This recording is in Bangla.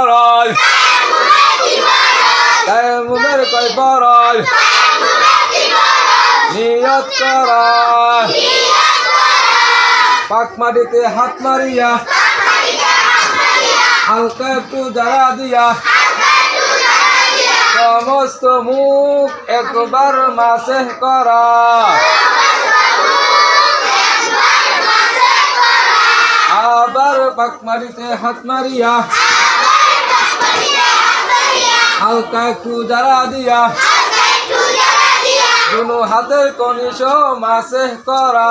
ফরজ তায়াম্মুমের কয় ফরজ নিয়ত করা পাক মাটিতে হাত মারিয়া হালকা একটু জ্বালা দিয়া সমস্ত মুখ একবার মাসেহ করা আবার পাক মাটিতে হাত মারিয়া হালকা একটু জ্বালা দিয়া দুনো হাতের কনিষ্ঠ মাসেহ করা।